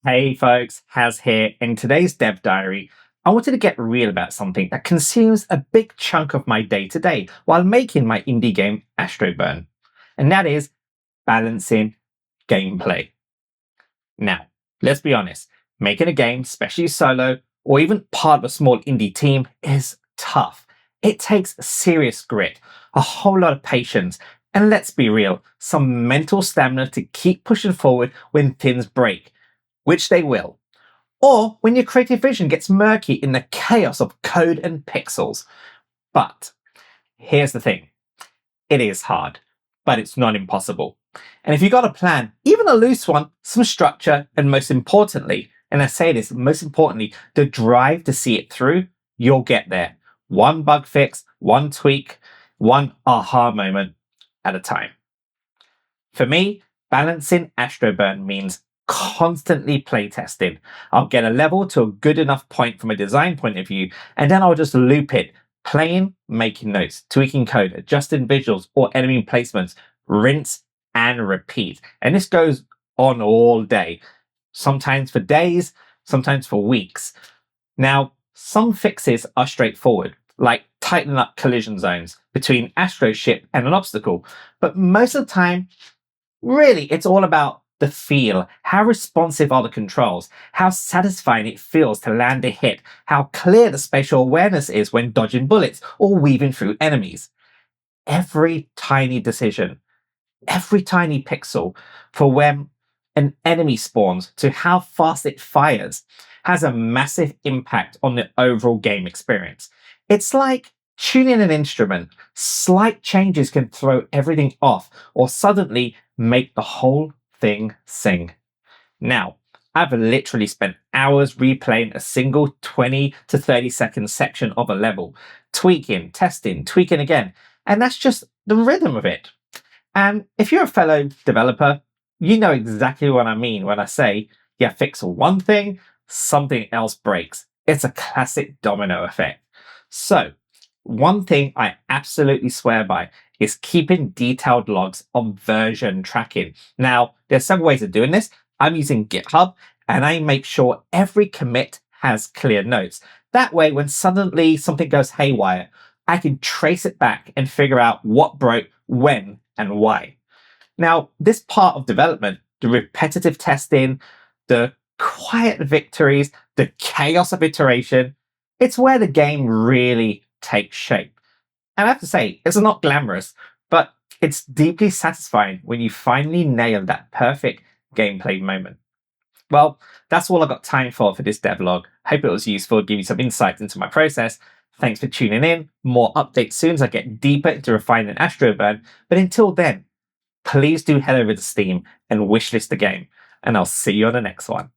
Hey folks, Haz here. In today's dev diary, I wanted to get real about something that consumes a big chunk of my day to day while making my indie game Astro Burn, and that is balancing gameplay. Now, let's be honest, making a game, especially solo or even part of a small indie team, is tough. It takes serious grit, a whole lot of patience, and let's be real, some mental stamina to keep pushing forward when things break, which they will, or when your creative vision gets murky in the chaos of code and pixels. But here's the thing, it is hard, but it's not impossible. And if you got a plan, even a loose one, some structure, and most importantly, and I say this, most importantly, the drive to see it through, you'll get there. One bug fix, one tweak, one aha moment at a time. For me, balancing Astro Burn means constantly playtesting. I'll get a level to a good enough point from a design point of view, and then I'll just loop it, playing, making notes, tweaking code, adjusting visuals or enemy placements, rinse and repeat. And this goes on all day, sometimes for days, sometimes for weeks. Now, some fixes are straightforward, like tightening up collision zones between Astro ship and an obstacle, but most of the time, really, it's all about the feel. How responsive are the controls? How satisfying it feels to land a hit? How clear the spatial awareness is when dodging bullets or weaving through enemies? Every tiny decision, every tiny pixel, for when an enemy spawns to how fast it fires, has a massive impact on the overall game experience. It's like tuning an instrument. Slight changes can throw everything off or suddenly make the whole thing sing. Now, I've literally spent hours replaying a single 20 to 30-second section of a level, tweaking, testing, tweaking again, and that's just the rhythm of it. And if you're a fellow developer, you know exactly what I mean when I say, you fix one thing, something else breaks. It's a classic domino effect. So, one thing I absolutely swear by is keeping detailed logs of version tracking. Now, there's several ways of doing this. I'm using GitHub, and I make sure every commit has clear notes. That way, when suddenly something goes haywire, I can trace it back and figure out what broke, when, and why. Now, this part of development, the repetitive testing, the quiet victories, the chaos of iteration, it's where the game really takes shape. And I have to say, it's not glamorous, but it's deeply satisfying when you finally nail that perfect gameplay moment. Well, that's all I've got time for this devlog. Hope it was useful, give you some insights into my process. Thanks for tuning in. More updates soon as I get deeper into refining Astro Burn. But until then, please do head over to Steam and wishlist the game, and I'll see you on the next one.